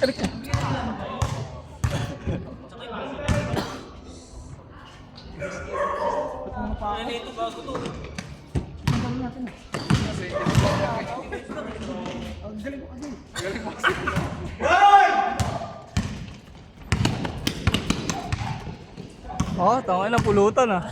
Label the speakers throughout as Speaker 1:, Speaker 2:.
Speaker 1: Arik ka.
Speaker 2: Ito bago to.
Speaker 1: Oh, tangay na pulutan ah.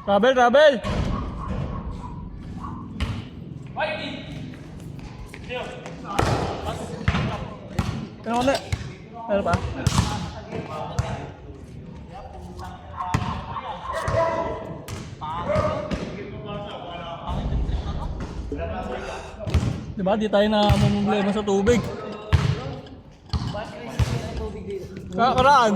Speaker 1: Rabel, Rabel! Ano na? Ano ba? Diba? Di tayo na problema sa tubig. Kakaraan.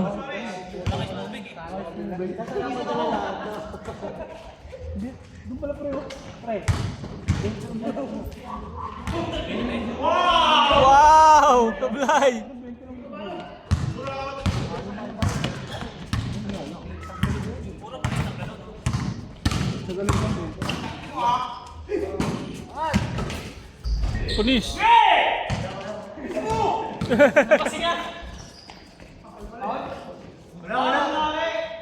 Speaker 1: Doon pala pre. Wow! Tablay! Punis!
Speaker 2: Pasi nga! Wala!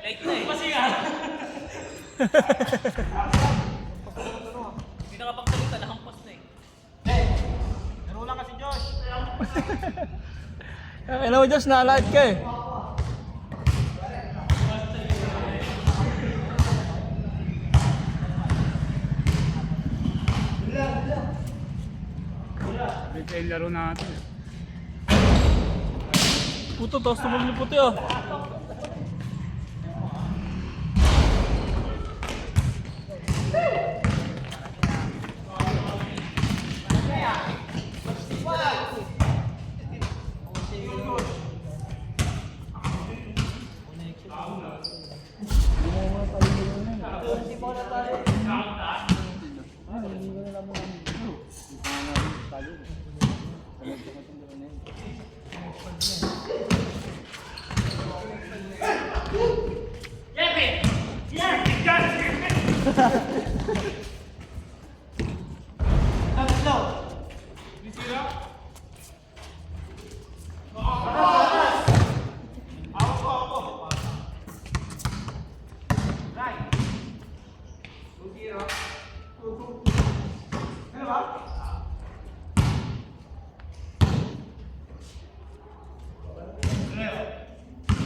Speaker 2: Like na eh. Pasi nga! Hindi nakapagsalita, nakampas na eh. Laro lang kasi Josh!
Speaker 1: Alam mo Diyos, na-alive ka eh.
Speaker 3: Ito yung laro natin.
Speaker 1: Puto, tapos tumog ni puti oh.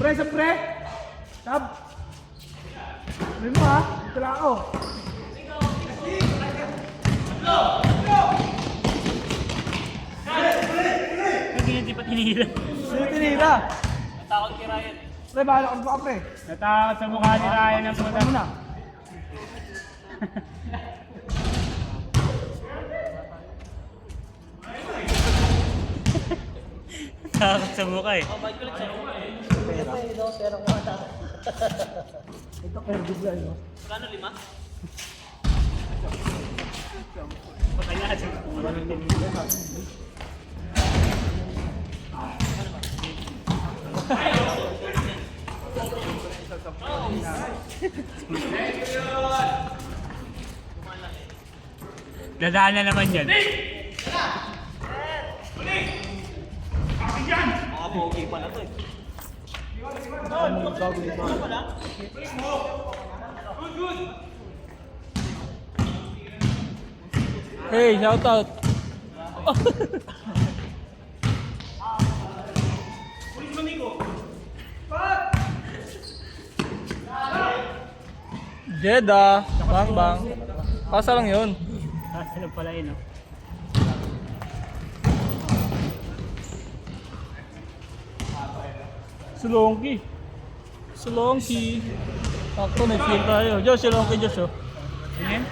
Speaker 1: Pre, sa pre! Tab! Pre mo ha! Ito lang ako!
Speaker 2: Hindi pa tinira.
Speaker 1: Sino tinira?
Speaker 2: Natakot kay Ryan eh.
Speaker 1: Pre, bahala ka pa pre!
Speaker 3: Natakot sa mukha ni Ryan ang puta.
Speaker 1: Muna!
Speaker 2: Natakot sa mukha eh.
Speaker 1: Ito kayo bigla yun.
Speaker 2: Kano 5?
Speaker 3: Patay na siya. Dadaan na naman yan.
Speaker 2: Mga pogi pa na to eh.
Speaker 1: Hey, shout out! Jeddah! Bang bang! Pasa lang yun.
Speaker 3: Ano pala yun, no?
Speaker 1: Sulongki! Sulongki! Sakto, nag-feel tayo. Diyos, Sulongki Diyos oh.
Speaker 3: Ano yan?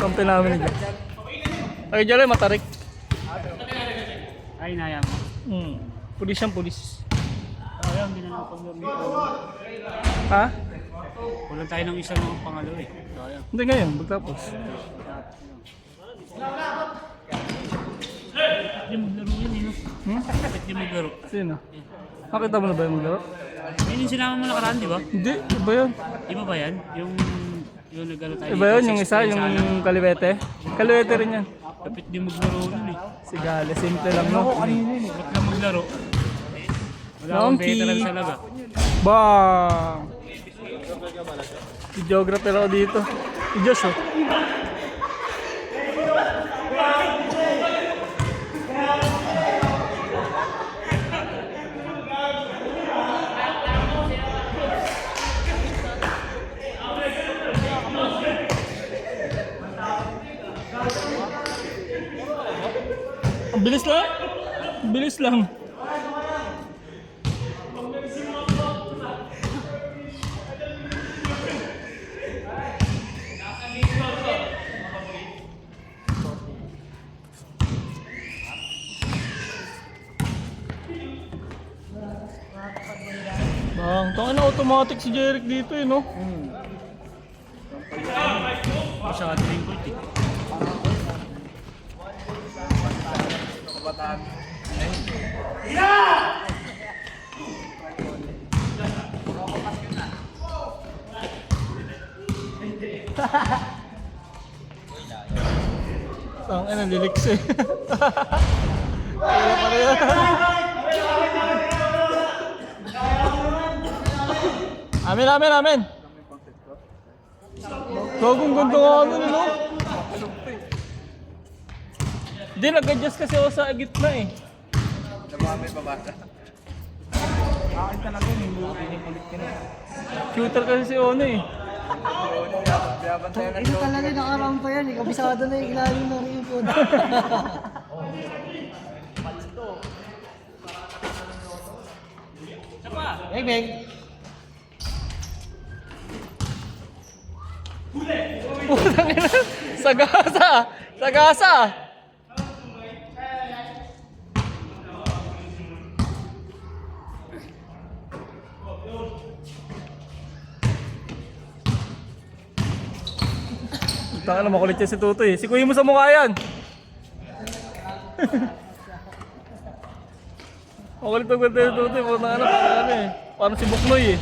Speaker 1: Kampi namin ni Diyos. Ay, Diyos, matarik.
Speaker 3: Ay, inayam mo.
Speaker 1: Pulis siyang pulis.
Speaker 3: Ayaw, hindi na nakapag-gamit.
Speaker 1: Ha?
Speaker 3: Kulang tayo ng isang pangalo eh. Ayaw.
Speaker 1: Hindi ngayon, magtapos.
Speaker 3: yung maglaro yun eh. No? Kapit yung maglaro.
Speaker 1: Sino? Nakita mo na ba yung maglaro?
Speaker 3: Yun yung sinama mo nakaraan, di ba?
Speaker 1: Hindi, iba yun.
Speaker 3: Iba ba yan? Yung nagano tayo
Speaker 1: Iba yun, yung isa, yung kaliwete. Kaliwete rin yan.
Speaker 3: Kapit yung maglaro yun eh.
Speaker 1: Si Gale, simple lang no.
Speaker 3: Kapit na maglaro. Wala akong
Speaker 1: Donkey.
Speaker 3: veteran sa laga.
Speaker 1: Bang! Si geographer ako dito. Si Josh oh. Ang bilis lang. Ang bilis lang. Bang, tangin na automatic si Jeric dito eh, no?
Speaker 3: Masyado rin ko eh.
Speaker 1: Tangin na, liliks eh. Wala pa rin yan. Amin, amin, amin. Gagong ganda nga ano no? Hindi, nag-adjust kasi ako sa gitna eh.
Speaker 2: Akin talaga yung pinipulit ka na.
Speaker 1: Shooter kasi si Ono eh.
Speaker 4: Ito talaga nakarampa yan eh. Kabisado na yung ilalim na rin yung food.
Speaker 2: Beng, beng.
Speaker 1: Putang ina. Sagasa! Sagasa! Tanga na, makulit yan si Tutoy. Sikuhin mo sa mukha yan. Makulit ang ganda si Tutoy. Putang ina, parang ano eh. Parang si Buknoy eh.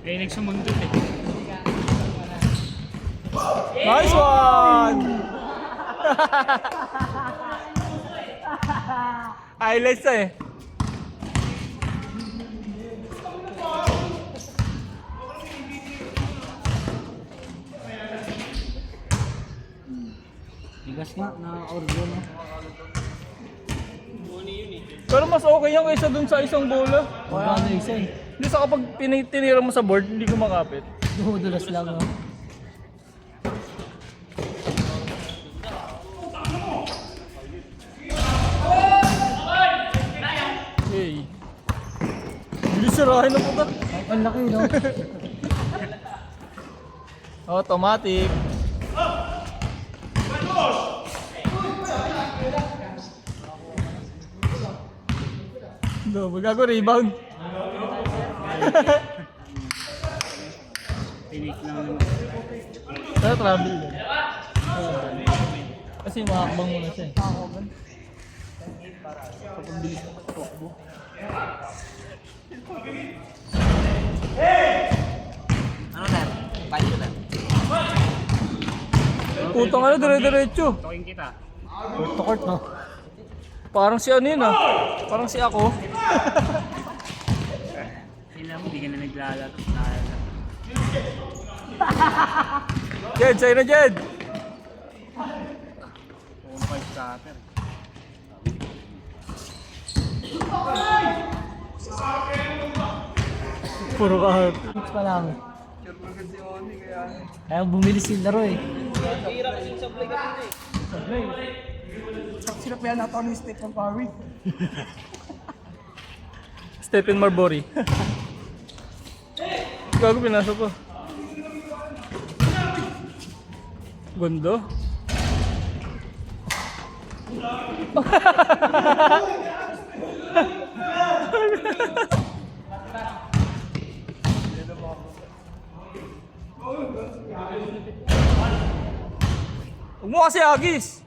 Speaker 3: Kaya nagsumundot eh.
Speaker 1: Nice one! Highlights na eh.
Speaker 4: Bigas nga, na-order na.
Speaker 1: Pero mas okay yan kaysa dun sa isang bola.
Speaker 4: Magkano isa eh.
Speaker 1: Hindi sa kapag tinira mo sa board, hindi kumakapit.
Speaker 4: Dudulas lang no.
Speaker 1: Hey. Bilis sirahin na puta.
Speaker 4: Ang laki no.
Speaker 1: Automatic. Gago rebound.
Speaker 3: Tinik lang naman.
Speaker 1: Pero travel yun. Kasi makakbang muna siya eh. Kapag bilis na patakbo.
Speaker 2: Ano na? Paano na?
Speaker 1: Putang ano, dire-diretso.
Speaker 3: Toking kita.
Speaker 4: Court to court no.
Speaker 1: Parang si ano yun ah. Parang si ako.
Speaker 3: Kailan mo, di ka na naglalaro.
Speaker 1: Jed, sa'yo na Jed.
Speaker 3: Kung 5 cutter.
Speaker 1: Puro kahit.
Speaker 4: Mix pa lang. Kaya bumili si laro eh.
Speaker 2: Sila pa yan nato ni Stephen Curry.
Speaker 1: Stephen Marbury. Gago, pinasa ko. Gondo. Huwag mo kasi agis.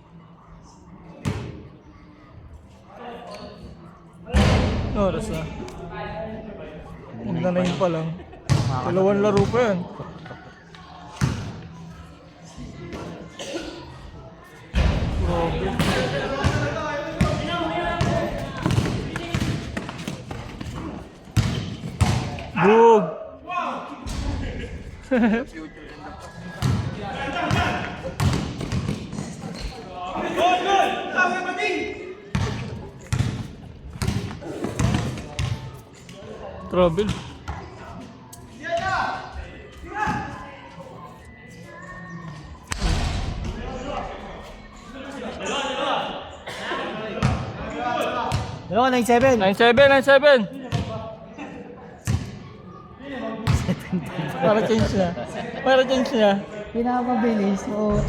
Speaker 1: Oras na. Magna-9 pa lang. Dalawang laro pa yan. Bug! Trouble.
Speaker 4: Dalawa, 9-7.
Speaker 1: 9-7, 9-7. Para change na. Para change na.
Speaker 4: Pinapabilis. Oo.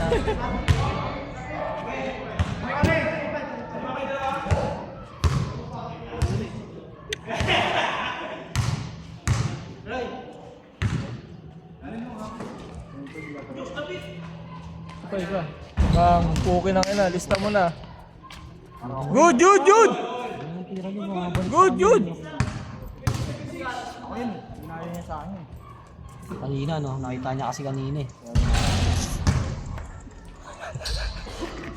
Speaker 1: Isa. Bang, puki ng ina. Lista mo na. Good, good, good! Good, good!
Speaker 4: Kanina, no? Nakita niya kasi kanina eh.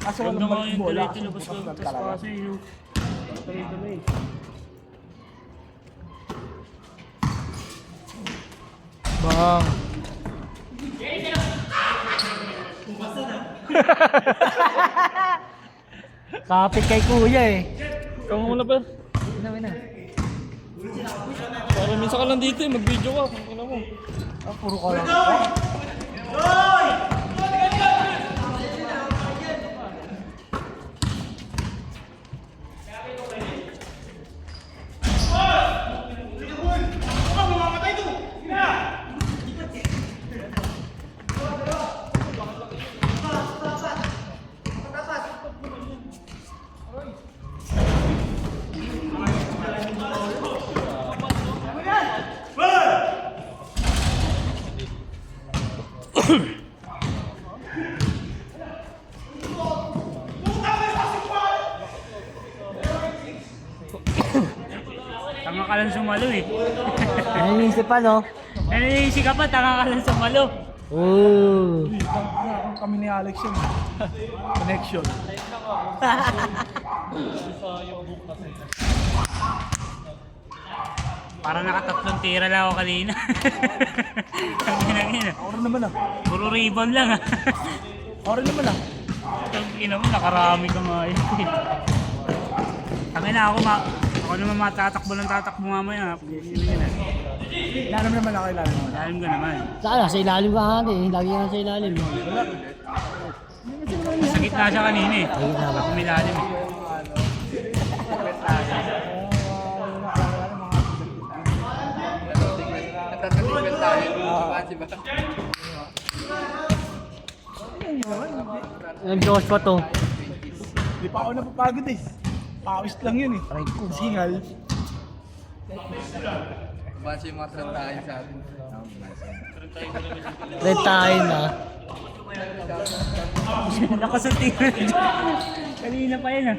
Speaker 3: Huwag naman yung tuloy labas ko. Tapos kasi yung tuloy-tuloy.
Speaker 1: Bang!
Speaker 4: Kapit kay kuya eh.
Speaker 1: Ikaw muna pa.
Speaker 4: Ina.
Speaker 1: Para minsan ka lang dito eh. Mag-video ka. Kung ano mo.
Speaker 4: Puro ka lang.
Speaker 3: Tanga ka lang sumalo eh.
Speaker 4: Nainisip pa, no?
Speaker 3: Naniniisi ka pa, tanga ka lang sumalo.
Speaker 4: Oo.
Speaker 1: Kami ni Alex yun. Connection.
Speaker 3: Para nakatatlong tira lang ako kanina. Tangina.
Speaker 1: Oro naman ah.
Speaker 3: Puro ribbon lang ah.
Speaker 1: Oro naman ah.
Speaker 3: Tangina mo, nakarami ka nga yun. Tangina ako naman matatakbo ng tatakbo mamaya. Yun na.
Speaker 1: Ilalim naman ako, ilalim naman.
Speaker 3: Lalim ka naman.
Speaker 4: Saan? Sa ilalim ka nga eh. Lagi ka sa ilalim.
Speaker 3: Sa gitna siya kanina eh.
Speaker 4: Sa gitna ba?
Speaker 3: Ako may lalim eh.
Speaker 4: Ang Diyos pa to.
Speaker 1: Di pa ako napapagod eh. Pawis lang yun eh.
Speaker 4: Aray ko.
Speaker 1: Singal.
Speaker 5: Base yung mga trend tayo sa atin.
Speaker 4: Red tayo na.
Speaker 3: Lakas ang tira. Kanina pa yun ah.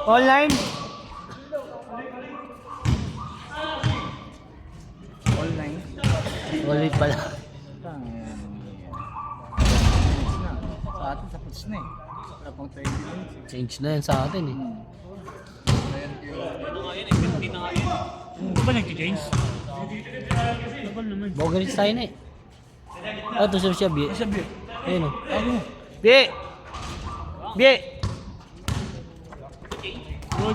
Speaker 4: Online? Ulit pala.
Speaker 1: Sa atin, tapos na eh. Wala pang 20 minutes.
Speaker 4: Change na yan sa atin eh.
Speaker 3: Hindi ba nag-change? Kapal naman.
Speaker 4: Bogarits tayo na eh. Ito siya, Bie.
Speaker 1: Sabi,
Speaker 4: Ayun o. Bie! Bie!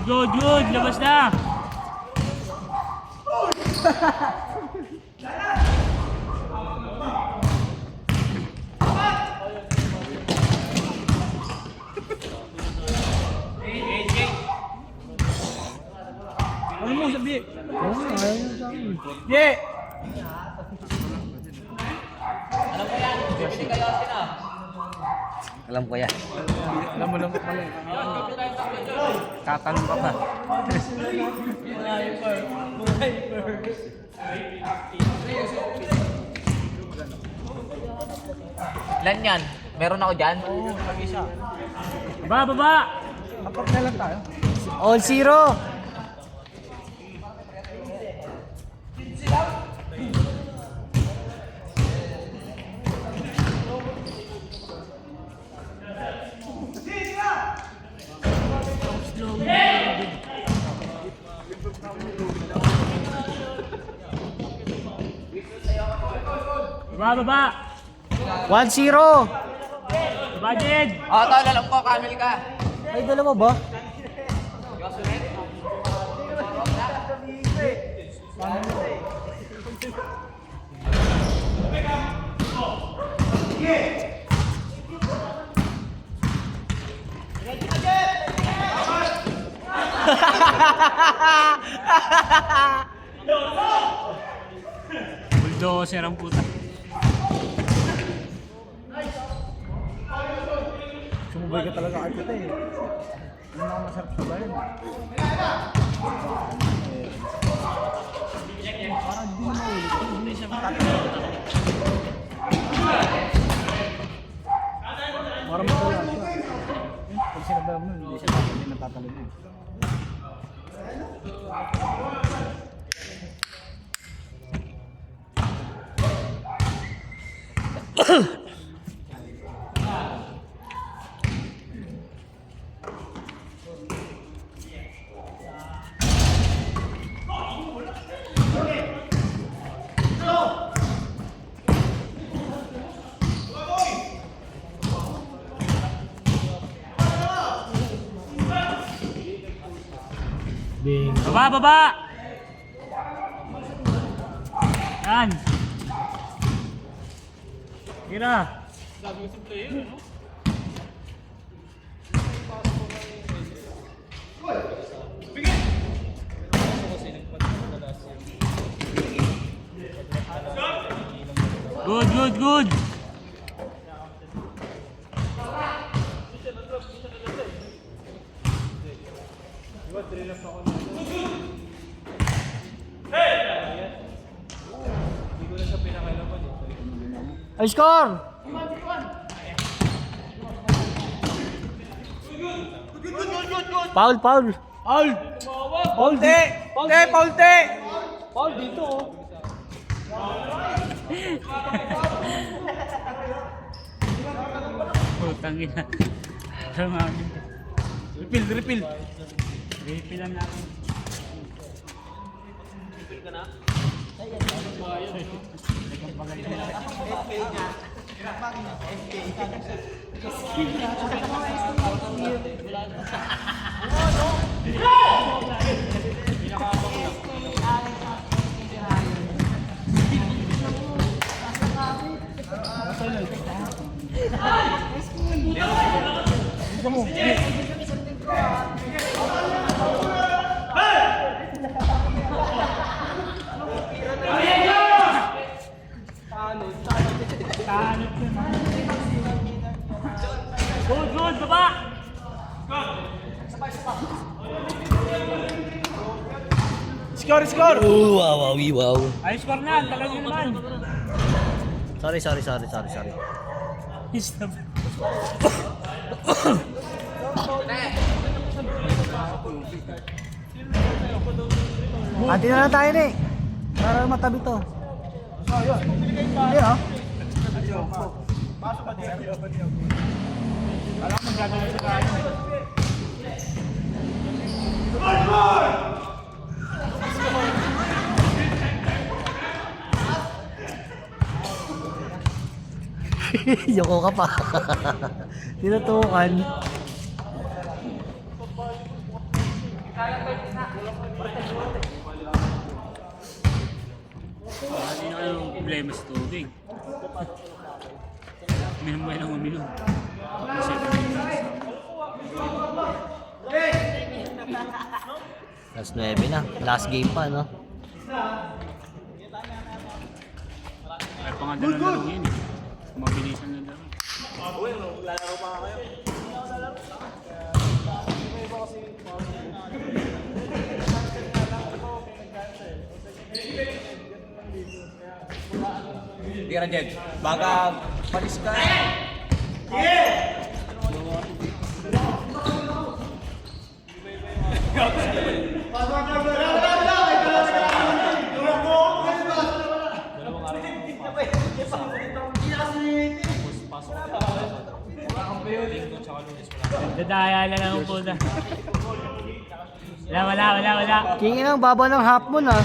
Speaker 3: Good! Labas na!
Speaker 1: ano mo sabi?
Speaker 4: Oo, ayaw nyo sa akin.
Speaker 1: Yeah!
Speaker 4: Alam ko yan.
Speaker 1: Alam mo lang pala eh.
Speaker 3: Tatanong ka pa.
Speaker 5: Ilan yan? Meron ako dyan.
Speaker 3: Baba, baba!
Speaker 1: Apat na lang tayo.
Speaker 4: All zero.
Speaker 3: Baba, baba!
Speaker 4: 1-0.
Speaker 3: Baba, Jed!
Speaker 5: Tol, alam ko, Camel ka.
Speaker 4: Ay, dalawa ba?
Speaker 3: Bulldozer ang puta.
Speaker 1: Sumubay ka talaga kay Kuta eh. Ano na masarap sa bayan? Parang di na maulit. Hindi siya makakatawa. Parang matala siya. Pag sinabayan mo, hindi siya natatalon mo.
Speaker 3: Baba, baba! Yan! Tira! Good, good, good!
Speaker 4: Ay, score. Foul, foul.
Speaker 1: Paulte! Paulte!
Speaker 4: Foul dito, oh.
Speaker 3: Putang ina. Ramami.
Speaker 1: Refill, refill.
Speaker 3: Refill lang natin. Good, good, baba!
Speaker 1: Score, score!
Speaker 3: Ay, score na, talaga naman.
Speaker 4: Sorry.
Speaker 3: Stop.
Speaker 4: Ati na lang tayo na eh. Para matabi to. Hindi ah.
Speaker 3: Alam mo, gagawin sa kanya.
Speaker 4: Yoko ka pa. Tinutukan.
Speaker 3: Hindi na kayong problema sa tubig. Uminom kayo ng uminom. Kasi
Speaker 4: Last 9 na. Last game pa, no?
Speaker 3: may pangadala na lang yun eh. Mabilisan na lang.
Speaker 5: Hindi ka na, Jed. Baga, palis ka.
Speaker 3: Dadaya na lang ang puta. Wala.
Speaker 4: Kingin ang baba ng half moon ah.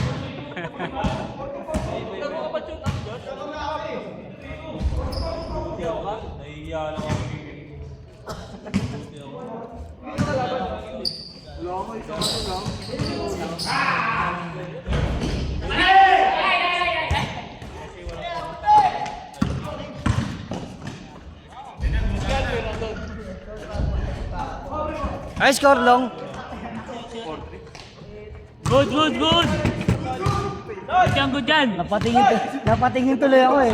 Speaker 4: Ay, score long.
Speaker 3: Good. Good yan.
Speaker 4: Napatingin tuloy ako eh.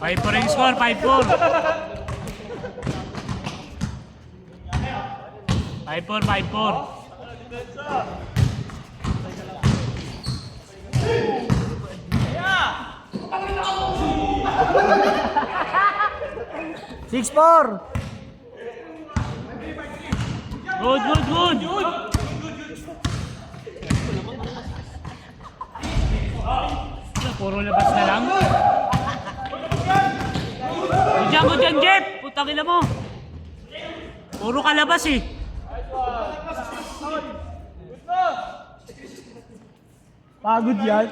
Speaker 3: Five four yung score, 5-4. 5-4.
Speaker 4: 6-4.
Speaker 3: Good. Puro labas na lang. Good yan, Jeff. Putang ina mo. Puro kalabas eh.
Speaker 4: Pagod yan.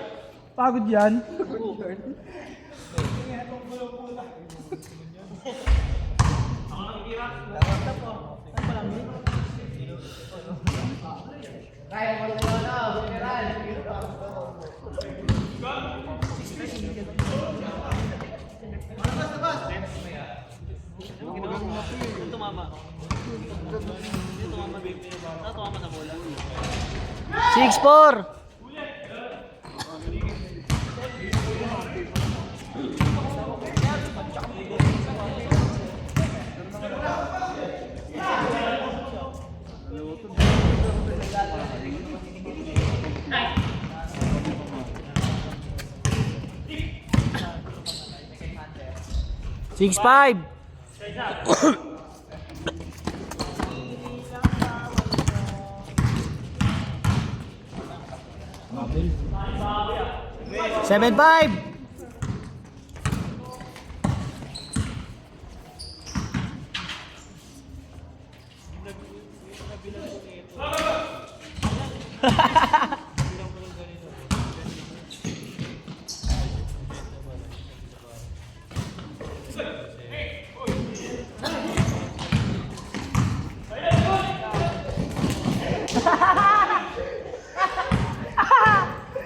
Speaker 4: Six, 4. Six, 5. Seven, 5.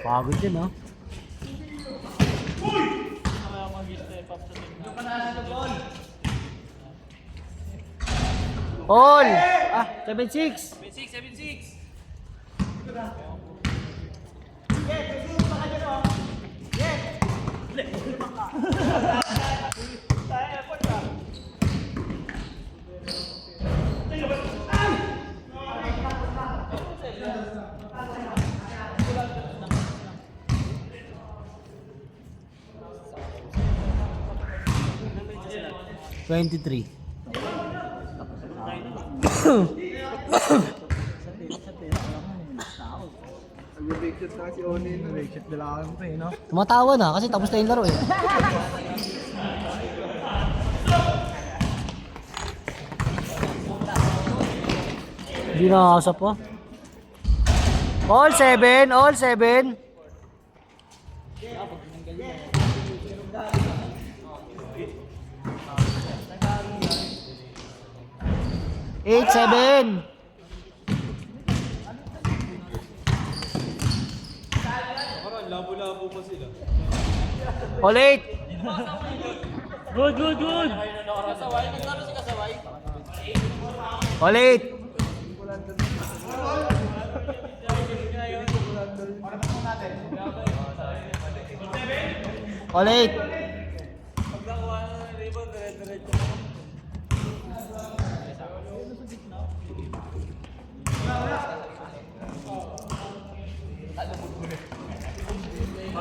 Speaker 4: Pagod yun, no? All! 7-6.
Speaker 2: 7-6.
Speaker 4: $23. Tumatawa na kasi tapos na yung laro eh. Hindi nakakasap pa. All 7. Eight, 7.
Speaker 1: Labo-labo pa sila.
Speaker 4: All 8.
Speaker 3: Good.
Speaker 4: All 8. All 8.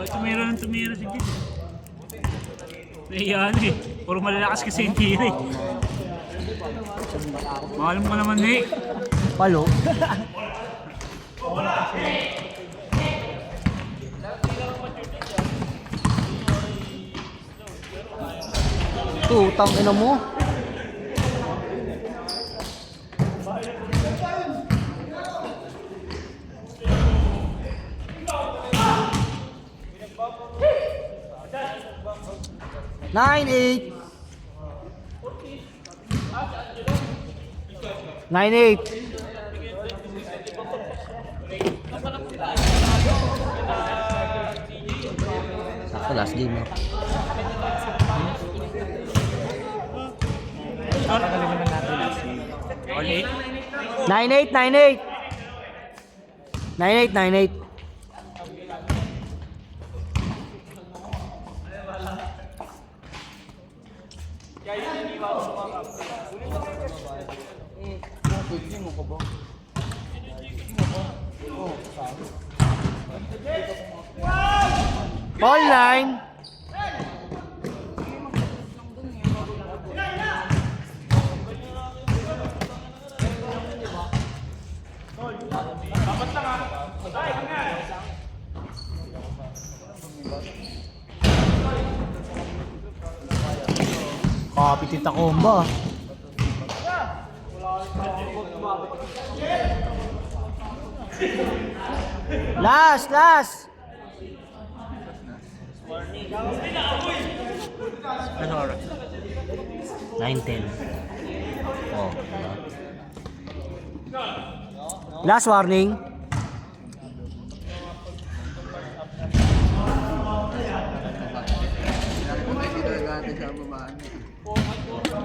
Speaker 3: Tumira si Gid. Nahiya eh. Puro malalakas kasi yung tira eh. Mahal mo naman eh.
Speaker 4: Palo. Tutang ina mo. Nine, 8. 9-8. Sakto last game no.
Speaker 3: All 8.
Speaker 4: 9-8, 9-8. 9-8, 9-8. Ball line. Kapitit ako ba? Last.
Speaker 3: Ano oras?
Speaker 4: 9-10. Oh. Last warning.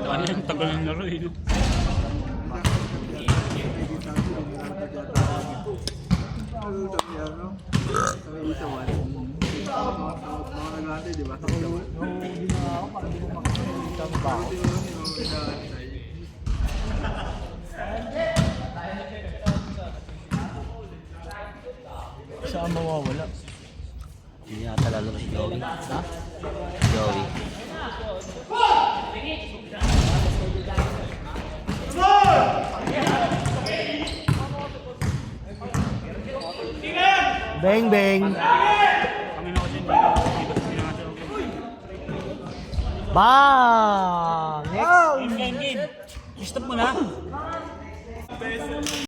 Speaker 3: Ano yung tagal ng laro eh. No?
Speaker 1: Saan mawawala?
Speaker 4: Hindi yata lalabas si Joey. Ha? Joey. Bang bang.
Speaker 3: Kami na kasi hindi na
Speaker 4: Bang! Next.
Speaker 3: Game. Stop mo na.